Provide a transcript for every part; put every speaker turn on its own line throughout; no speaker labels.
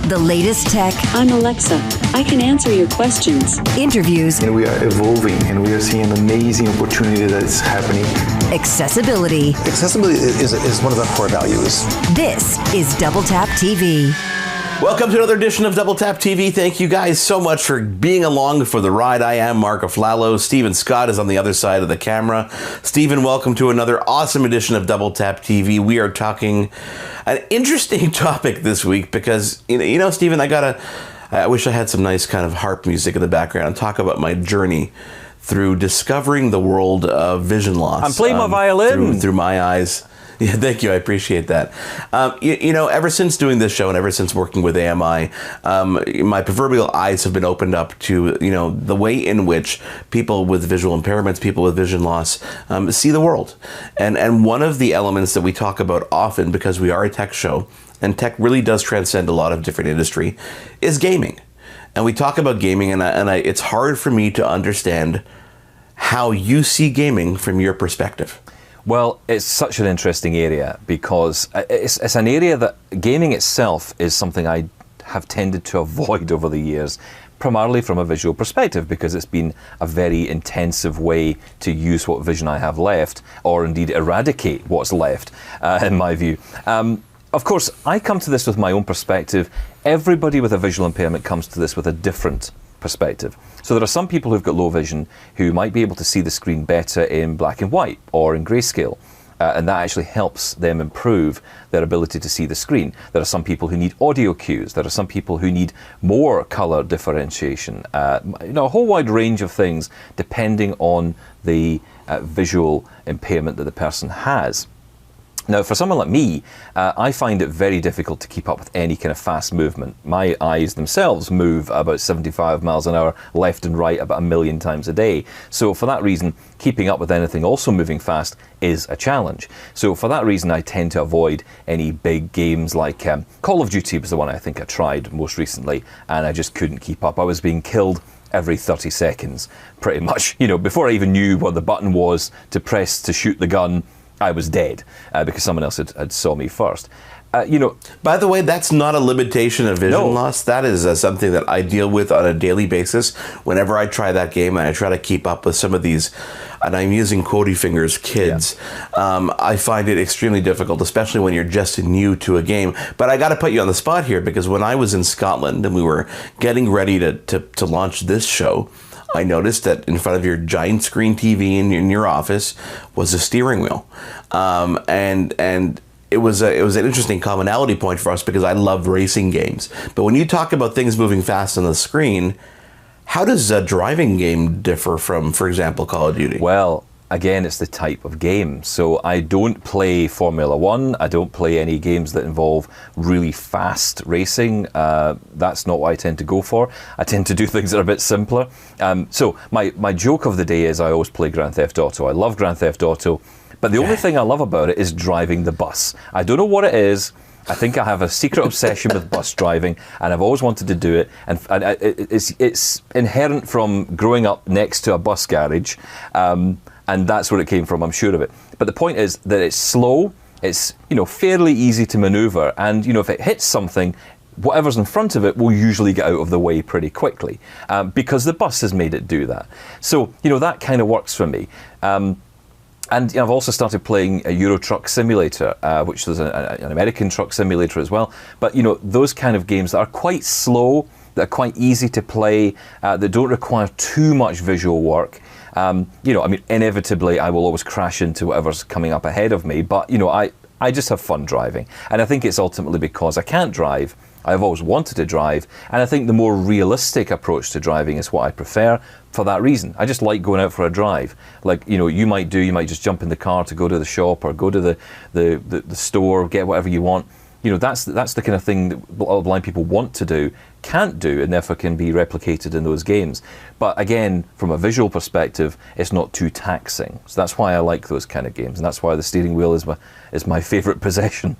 The latest tech.
I'm Alexa. I can answer your questions.
Interviews.
And we are evolving, and we are seeing an amazing opportunity that is happening.
Accessibility.
Accessibility is one of our core values.
This is Double Tap TV.
Welcome to another edition of Double Tap TV. Thank you guys so much for being along for the ride. I am Marc AFLALO. Steven Scott is on the other side of the camera. Steven, welcome to another awesome edition of Double Tap TV. We are talking an interesting topic this week because, you know, Steven, I wish I had some nice kind of harp music in the background. Talk about my journey through discovering the world of vision loss.
I'm playing my violin.
Through my eyes. Yeah, thank you. I appreciate that. You know, ever since doing this show and ever since working with AMI, my proverbial eyes have been opened up to, you know, the way in which people with visual impairments, people with vision loss, see the world. And one of the elements that we talk about often, because we are a tech show, and tech really does transcend a lot of different industry, is gaming. And we talk about gaming, and it's hard for me to understand how you see gaming from your perspective.
Well, it's such an interesting area because it's an area that gaming itself is something I have tended to avoid over the years, primarily from a visual perspective, because it's been a very intensive way to use what vision I have left, or indeed eradicate what's left, in my view. Of course, I come to this with my own perspective. Everybody with a visual impairment comes to this with a different perspective. So there are some people who've got low vision who might be able to see the screen better in black and white or in grayscale, and that actually helps them improve their ability to see the screen. There are some people who need audio cues. There are some people who need more color differentiation. You know, a whole wide range of things depending on the visual impairment that the person has. Now, for someone like me, I find it very difficult to keep up with any kind of fast movement. My eyes themselves move about 75 miles an hour left and right about 1 million times a day. So for that reason, keeping up with anything also moving fast is a challenge. So for that reason, I tend to avoid any big games like Call of Duty was the one I think I tried most recently, and I just couldn't keep up. I was being killed every 30 seconds, pretty much. You know, before I even knew what the button was to press to shoot the gun, I was dead because someone else had saw me first. You know,
by the way, that's not a limitation of vision loss. That is something that I deal with on a daily basis. Whenever I try that game and I try to keep up with some of these, and I'm using quotey fingers, kids, I find it extremely difficult, especially when you're just new to a game. But I got to put you on the spot here, because when I was in Scotland and we were getting ready to launch this show, I noticed that in front of your giant screen TV in your office was a steering wheel, and it was an interesting commonality point for us because I love racing games. But when you talk about things moving fast on the screen, how does a driving game differ from, for example, Call of Duty?
Well, again, it's the type of game. So I don't play Formula One. I don't play any games that involve really fast racing. That's not what I tend to go for. I tend to do things that are a bit simpler. So my joke of the day is I always play Grand Theft Auto. I love Grand Theft Auto, but the only thing I love about it is driving the bus. I don't know what it is. I think I have a secret obsession with bus driving, and I've always wanted to do it. And it's inherent from growing up next to a bus garage. And that's where it came from, I'm sure of it. But the point is that it's slow, it's, you know, fairly easy to maneuver, and, you know, if it hits something, whatever's in front of it will usually get out of the way pretty quickly, because the bus has made it do that. So, you know, that kind of works for me. And you know, I've also started playing a Euro Truck Simulator, which is an American truck simulator as well. But, you know, those kind of games that are quite slow, that are quite easy to play, that don't require too much visual work. You know, I mean, inevitably, I will always crash into whatever's coming up ahead of me. But, you know, I just have fun driving. And I think it's ultimately because I can't drive. I've always wanted to drive. And I think the more realistic approach to driving is what I prefer for that reason. I just like going out for a drive. Like, you know, you might just jump in the car to go to the shop or go to the store, get whatever you want. You know, that's the kind of thing that a lot of blind people want to do, can't do, and therefore can be replicated in those games. But again, from a visual perspective, it's not too taxing. So that's why I like those kind of games, and that's why the steering wheel is my favorite possession.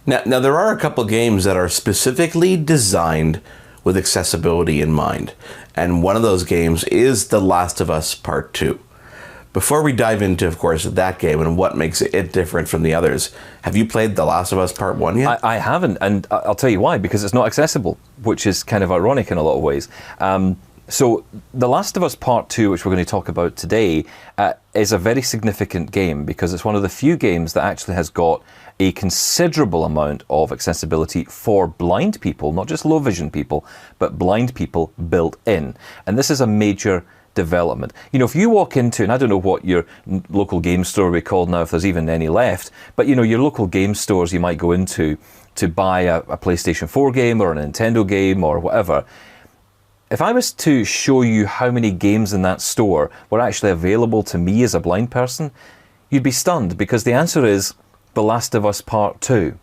Now there are a couple games that are specifically designed with accessibility in mind, and one of those games is The Last of Us Part 2. Before we dive into, of course, that game and what makes it different from the others, have you played The Last of Us Part 1 yet?
I haven't, and I'll tell you why, because it's not accessible, which is kind of ironic in a lot of ways. So The Last of Us Part 2, which we're going to talk about today, is a very significant game because it's one of the few games that actually has got a considerable amount of accessibility for blind people, not just low vision people, but blind people built in. And this is a major development. You know, if you walk into, and I don't know what your local game store will be called now, if there's even any left, but you know, your local game stores you might go into to buy a PlayStation 4 game or a Nintendo game or whatever. If I was to show you how many games in that store were actually available to me as a blind person, you'd be stunned, because the answer is The Last of Us Part 2.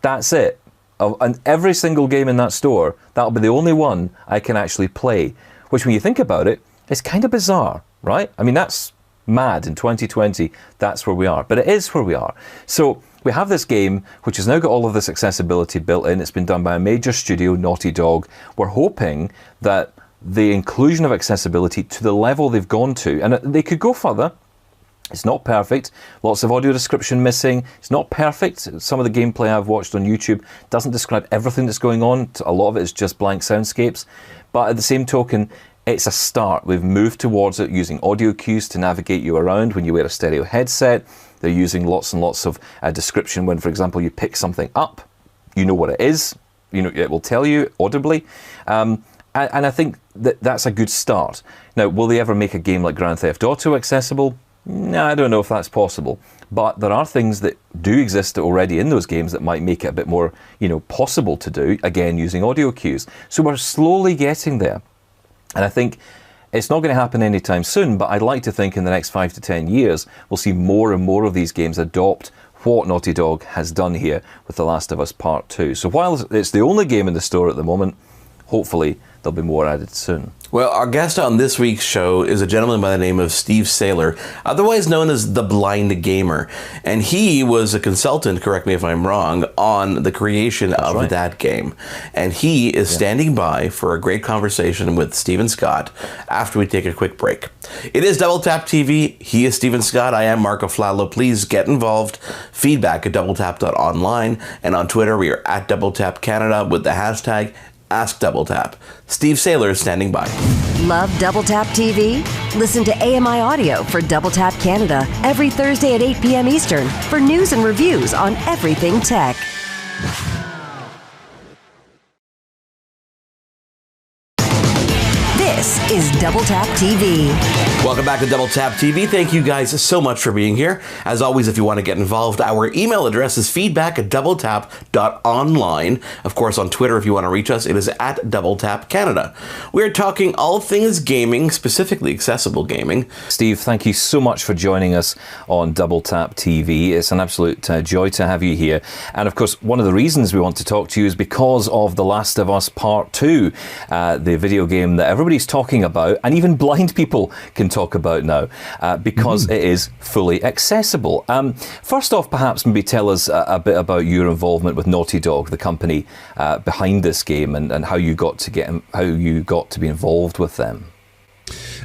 That's it. And every single game in that store, that'll be the only one I can actually play. Which, when you think about it, is kind of bizarre, right? I mean, that's mad in 2020. That's where we are. But it is where we are. So we have this game, which has now got all of this accessibility built in. It's been done by a major studio, Naughty Dog. We're hoping that the inclusion of accessibility to the level they've gone to, and they could go further. It's not perfect. Lots of audio description missing. It's not perfect. Some of the gameplay I've watched on YouTube doesn't describe everything that's going on. A lot of it is just blank soundscapes. But at the same token, it's a start. We've moved towards it using audio cues to navigate you around when you wear a stereo headset. They're using lots and lots of description when, for example, you pick something up. You know what it is. You know, it will tell you audibly. And I think that that's a good start. Now, will they ever make a game like Grand Theft Auto accessible? No, I don't know if that's possible. But there are things that do exist already in those games that might make it a bit more, you know, possible to do, again, using audio cues. So we're slowly getting there. And I think it's not going to happen anytime soon, but I'd like to think in the next 5 to 10 years, we'll see more and more of these games adopt what Naughty Dog has done here with The Last of Us Part 2. So while it's the only game in the store at the moment, hopefully there'll be more added soon.
Well, our guest on this week's show is a gentleman by the name of Steve Saylor, otherwise known as the Blind Gamer. And he was a consultant, correct me if I'm wrong, on the creation of that game. And he is standing by for a great conversation with Stephen Scott after we take a quick break. It is Double Tap TV. He is Stephen Scott. I am Marc AFLALO. Please get involved. Feedback at doubletap.online. And on Twitter, we are at DoubleTapCanada with the hashtag AskDoubleTap. Steve Saylor is standing by.
Love Double Tap TV? Listen to AMI Audio for Double Tap Canada every Thursday at 8 p.m. Eastern for news and reviews on everything tech. This is Double Tap TV.
Welcome back to Double Tap TV. Thank you guys so much for being here. As always, if you want to get involved, our email address is feedback@doubletap.online. Of course, on Twitter, if you want to reach us, it is at DoubleTapCanada. We're talking all things gaming, specifically accessible gaming.
Steve, thank you so much for joining us on Double Tap TV. It's an absolute joy to have you here. And of course, one of the reasons we want to talk to you is because of The Last of Us Part 2, the video game that everybody's talking about, and even blind people can talk about now, because it is fully accessible. First off, perhaps maybe tell us a bit about your involvement with Naughty Dog, the company behind this game, and how you got to be involved with them.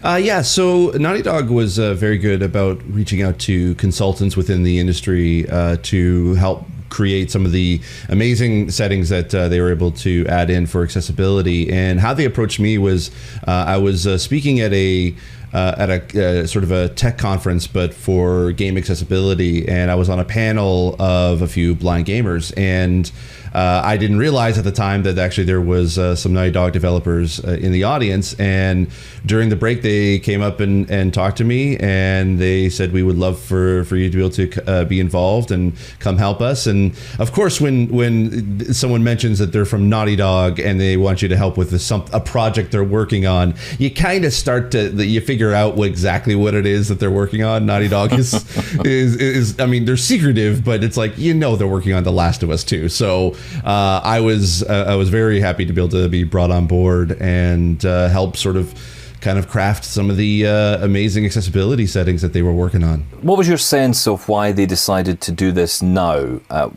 So Naughty Dog was very good about reaching out to consultants within the industry to help create some of the amazing settings that they were able to add in for accessibility. And how they approached me was I was speaking at a sort of a tech conference, but for game accessibility, and I was on a panel of a few blind gamers, and I didn't realize at the time that actually there was some Naughty Dog developers in the audience, and during the break they came up and talked to me, and they said, we would love for you to be able to be involved and come help us. And of course, when someone mentions that they're from Naughty Dog and they want you to help with a project they're working on, you kind of start to you figure out exactly what it is that they're working on. Naughty Dog is I mean, they're secretive, but it's like, you know, they're working on The Last of Us too. So I was very happy to be able to be brought on board and help sort of kind of craft some of the amazing accessibility settings that they were working on.
What was your sense of why they decided to do this now?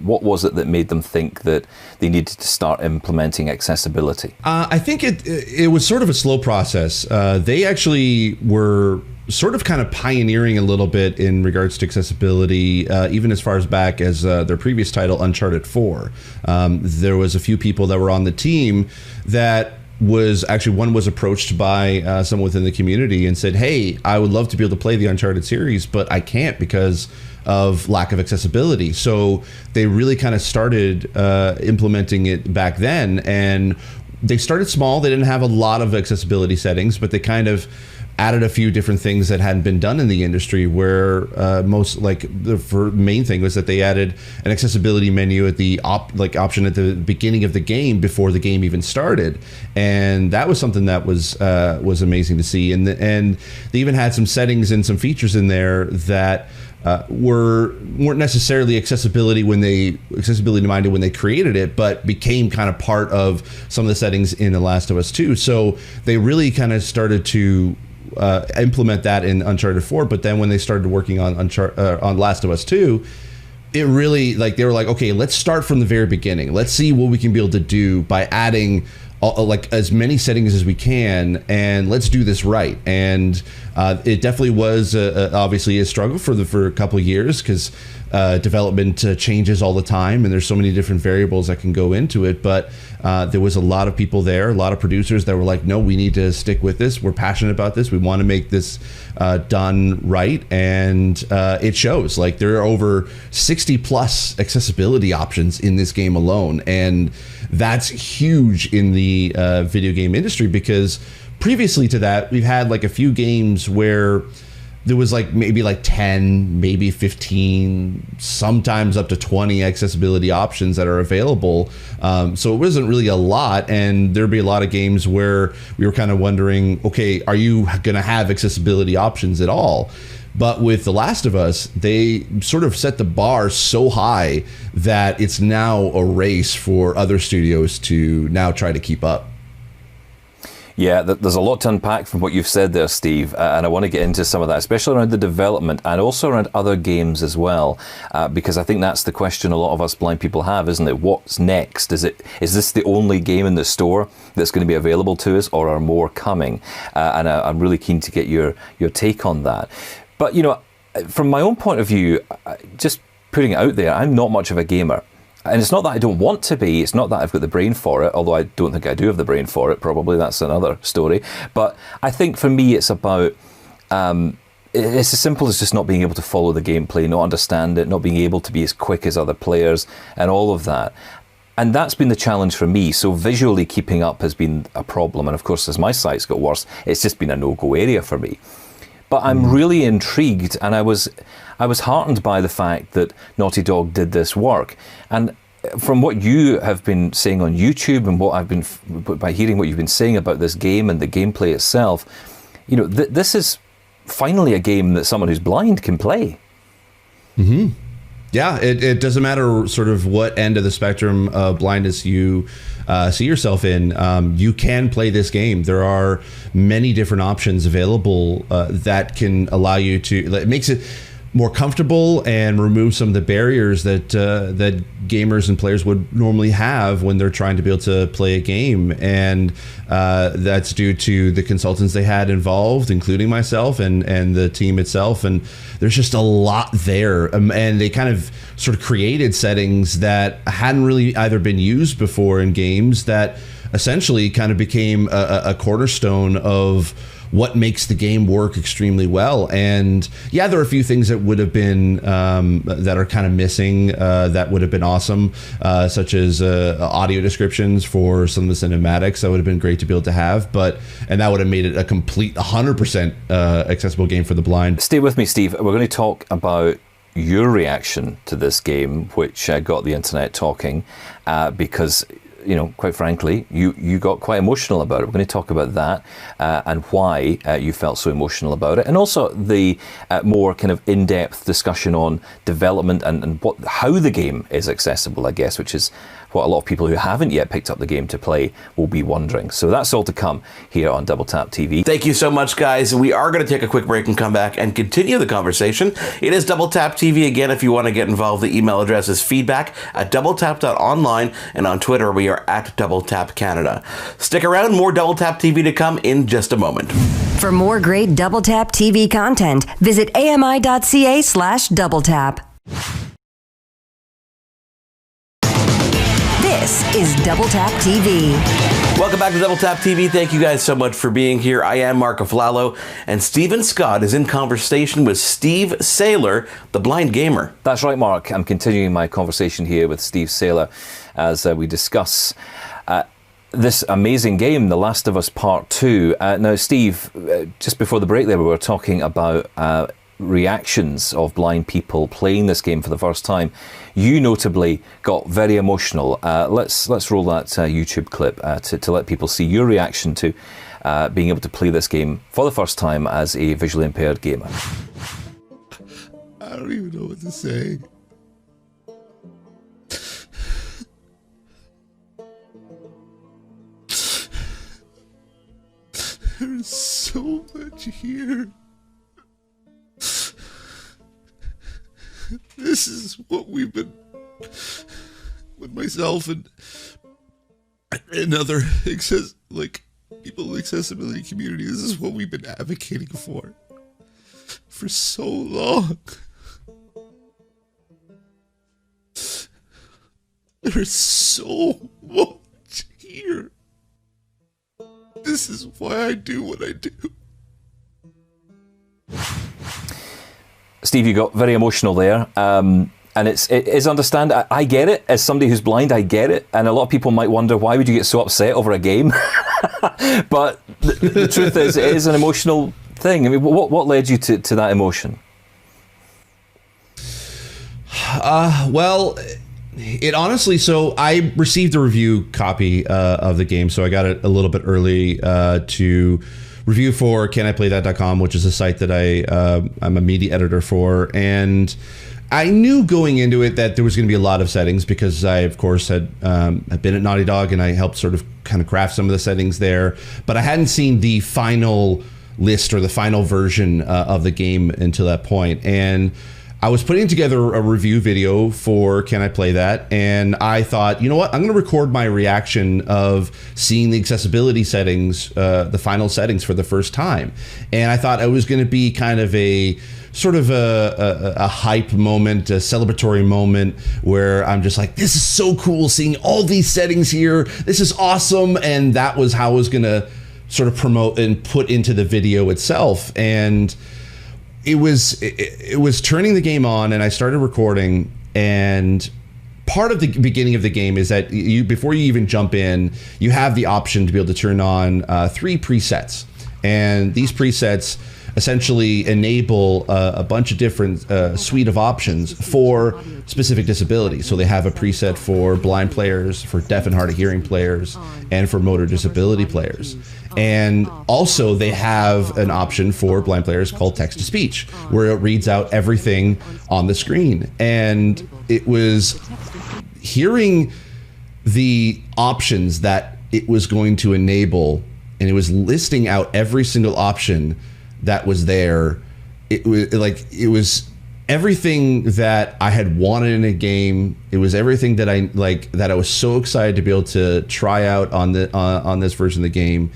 What was it that made them think that they needed to start implementing accessibility?
I think it was sort of a slow process. They actually were sort of kind of pioneering a little bit in regards to accessibility, even as far as back as their previous title, Uncharted 4. There was a few people that were on the team that one was approached by someone within the community and said, hey, I would love to be able to play the Uncharted series, but I can't because of lack of accessibility. So they really kind of started implementing it back then, and they started small. They didn't have a lot of accessibility settings, but they kind of added a few different things that hadn't been done in the industry, where the main thing was that they added an accessibility menu at the option at the beginning of the game before the game even started. And that was something that was amazing to see. And they even had some settings and some features in there that weren't necessarily accessibility minded when they created it, but became kind of part of some of the settings in The Last of Us 2. So they really kind of started to implement that in Uncharted 4, but then when they started working on Last of Us 2, it really, they were like, okay, let's start from the very beginning. Let's see what we can be able to do by adding as many settings as we can, and let's do this right. And it definitely was obviously a struggle for a couple of years, because development changes all the time, and there's so many different variables that can go into it. But there was a lot of people there, a lot of producers that were like, no, we need to stick with this. We're passionate about this. We want to make this done right. And it shows. There are over 60 plus accessibility options in this game alone. And that's huge in the video game industry, because previously to that, we've had a few games where there was maybe 10, maybe 15, sometimes up to 20 accessibility options that are available. So it wasn't really a lot, and there'd be a lot of games where we were kind of wondering, okay, are you going to have accessibility options at all? But with The Last of Us, they sort of set the bar so high that it's now a race for other studios to now try to keep up.
Yeah, there's a lot to unpack from what you've said there, Steve, and I want to get into some of that, especially around the development and also around other games as well, because I think that's the question a lot of us blind people have, isn't it? What's next? Is this the only game in the store that's going to be available to us, or are more coming? And I'm really keen to get your take on that. But, from my own point of view, just putting it out there, I'm not much of a gamer. And it's not that I don't want to be, it's not that I've got the brain for it, although I don't think I do have the brain for it, probably, that's another story. But I think for me it's about, it's as simple as just not being able to follow the gameplay, not understand it, not being able to be as quick as other players, and all of that. And that's been the challenge for me. So visually keeping up has been a problem. And of course, as my site's got worse, it's just been a no-go area for me. But I'm really intrigued, and I was heartened by the fact that Naughty Dog did this work. And from what you have been saying on YouTube, and what I've been by hearing what you've been saying about this game and the gameplay itself, this is finally a game that someone who's blind can play.
Mm-hmm. Yeah, it doesn't matter sort of what end of the spectrum of blindness you see yourself in. You can play this game. There are many different options available that can allow you to. It makes it more comfortable and remove some of the barriers that that gamers and players would normally have when they're trying to be able to play a game. And that's due to the consultants they had involved, including myself and the team itself. And there's just a lot there. And they kind of sort of created settings that hadn't really either been used before in games, that essentially kind of became a cornerstone of what makes the game work extremely well. And yeah, there are a few things that would have been that are kind of missing that would have been awesome, such as audio descriptions for some of the cinematics. That would have been great to be able to have, and that would have made it a complete 100% accessible game for the blind.
Stay with me, Steve. We're going to talk about your reaction to this game, which got the internet talking, because quite frankly, you got quite emotional about it. We're going to talk about that and why you felt so emotional about it, and also the more kind of in-depth discussion on development and how the game is accessible, I guess, which is what a lot of people who haven't yet picked up the game to play will be wondering. So that's all to come here on Double Tap TV.
Thank you so much, guys. We are going to take a quick break and come back and continue the conversation. It is Double Tap TV. Again, if you want to get involved, the email address is feedback@doubletap.online, and on Twitter we are @DoubleTapCanada. Stick around, more Double Tap TV to come in just a moment.
For more great Double Tap TV content, visit ami.ca/doubletap. This is Double Tap TV.
Welcome back to Double Tap TV. Thank you guys so much for being here. I am Marc AFLALO, and Steven Scott is in conversation with Steve Saylor, the blind gamer.
That's right, Mark. I'm continuing my conversation here with Steve Saylor as we discuss this amazing game, The Last of Us Part 2. Now, Steve, just before the break there, we were talking about reactions of blind people playing this game for the first time. You notably got very emotional. Let's roll that YouTube clip to let people see your reaction to being able to play this game for the first time as a visually impaired gamer.
I don't even know what to say. There's so much here. This is what we've been, with myself and other people in the accessibility community, this is what we've been advocating for so long. There's so much here. This is why I do what I do.
Steve, you got very emotional there, and it is understand. I get it. As somebody who's blind, I get it. And a lot of people might wonder, why would you get so upset over a game? But the truth is, it is an emotional thing. I mean, what led you to that emotion?
Well, it honestly, so I received a review copy of the game, so I got it a little bit early to review for caniplaythat.com, which is a site that I'm a media editor for, and I knew going into it that there was going to be a lot of settings because I, of course, had been at Naughty Dog and I helped sort of kind of craft some of the settings there, but I hadn't seen the final list or the final version of the game until that point. And I was putting together a review video for Can I Play That? And I thought, you know what, I'm going to record my reaction of seeing the accessibility settings, the final settings for the first time. And I thought it was going to be kind of a sort of a hype moment, a celebratory moment where I'm just like, this is so cool seeing all these settings here. This is awesome. And that was how I was going to sort of promote and put into the video itself. And it was turning the game on, and I started recording, and part of the beginning of the game is that before you even jump in, you have the option to be able to turn on 3 presets, and these presets essentially enable a bunch of different suite of options for specific disabilities. So they have a preset for blind players, for deaf and hard of hearing players, and for motor disability players. And also they have an option for blind players called text to speech, where it reads out everything on the screen. And it was hearing the options that it was going to enable, and it was listing out every single option that was there. It was everything that I had wanted in a game. It was everything that I was so excited to be able to try out on this version of the game.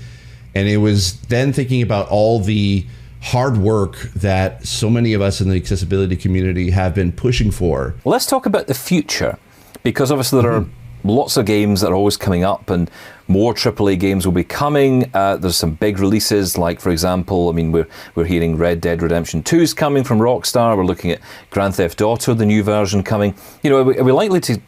And it was then thinking about all the hard work that so many of us in the accessibility community have been pushing for.
Well, let's talk about the future, because obviously there are lots of games that are always coming up, and more AAA games will be coming. There's some big releases, like, for example, I mean, we're hearing Red Dead Redemption 2 is coming from Rockstar. We're looking at Grand Theft Auto, the new version coming. You know, are we likely to,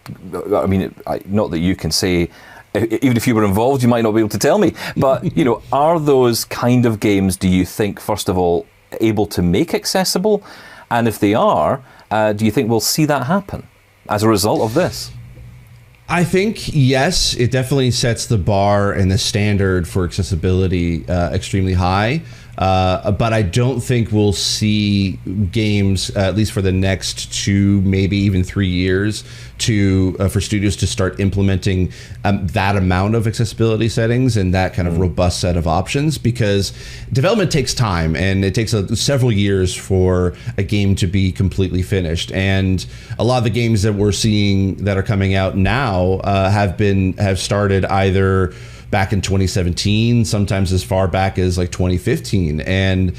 I mean, not that you can say, even if you were involved, you might not be able to tell me, but, you know, are those kind of games, do you think, first of all, able to make accessible? And if they are, do you think we'll see that happen as a result of this?
I think, yes, it definitely sets the bar and the standard for accessibility extremely high. But I don't think we'll see games, at least for the next 2, maybe even 3 years, for studios to start implementing that amount of accessibility settings and that kind of robust set of options, because development takes time and it takes several years for a game to be completely finished. And a lot of the games that we're seeing that are coming out now have started either back in 2017, sometimes as far back as like 2015. And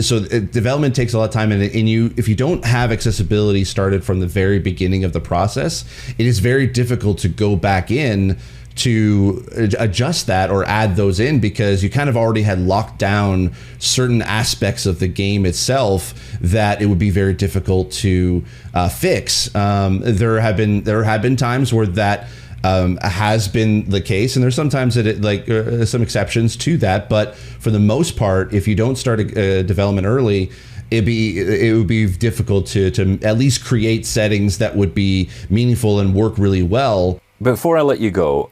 so development takes a lot of time. And if you don't have accessibility started from the very beginning of the process, it is very difficult to go back in to adjust that or add those in, because you kind of already had locked down certain aspects of the game itself that it would be very difficult to fix. There have been times where that has been the case, and there's sometimes that some exceptions to that, but for the most part, if you don't start a development early, it would be difficult to at least create settings that would be meaningful and work really well.
Before I let you go,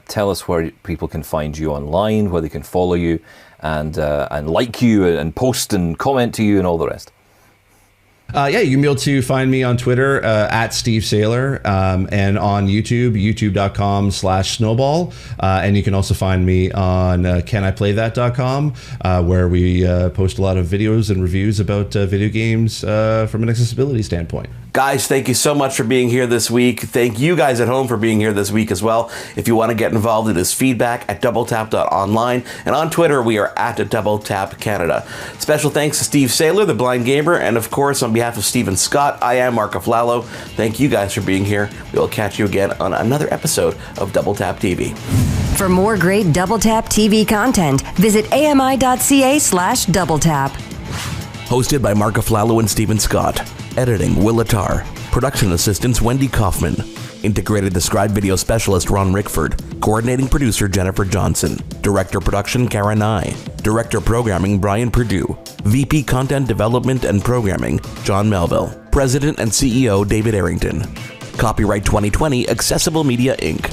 tell us where people can find you online, where they can follow you and like you and post and comment to you and all the rest.
You can be able to find me on Twitter at Steve Saylor, and on YouTube, youtube.com/snowball. And you can also find me on caniplaythat.com, where we post a lot of videos and reviews about video games from an accessibility standpoint.
Guys, thank you so much for being here this week. Thank you guys at home for being here this week as well. If you want to get involved, it is feedback at doubletap.online. And on Twitter, we are at doubletapcanada. Special thanks to Steve Saylor, the Blind Gamer. And of course, on behalf of Steven Scott, I am Marc AFLALO. Thank you guys for being here. We will catch you again on another episode of Double Tap TV.
For more great Double Tap TV content, visit ami.ca/doubletap.
Hosted by Marc AFLALO and Steven Scott. Editing, Will Attar. Production assistants, Wendy Kaufman. Integrated Described Video Specialist, Ron Rickford. Coordinating Producer, Jennifer Johnson. Director Production, CARA Nye. Director Programming, Brian Perdue. VP Content Development and Programming, John Melville. President and CEO, David Arrington. Copyright 2020, Accessible Media, Inc.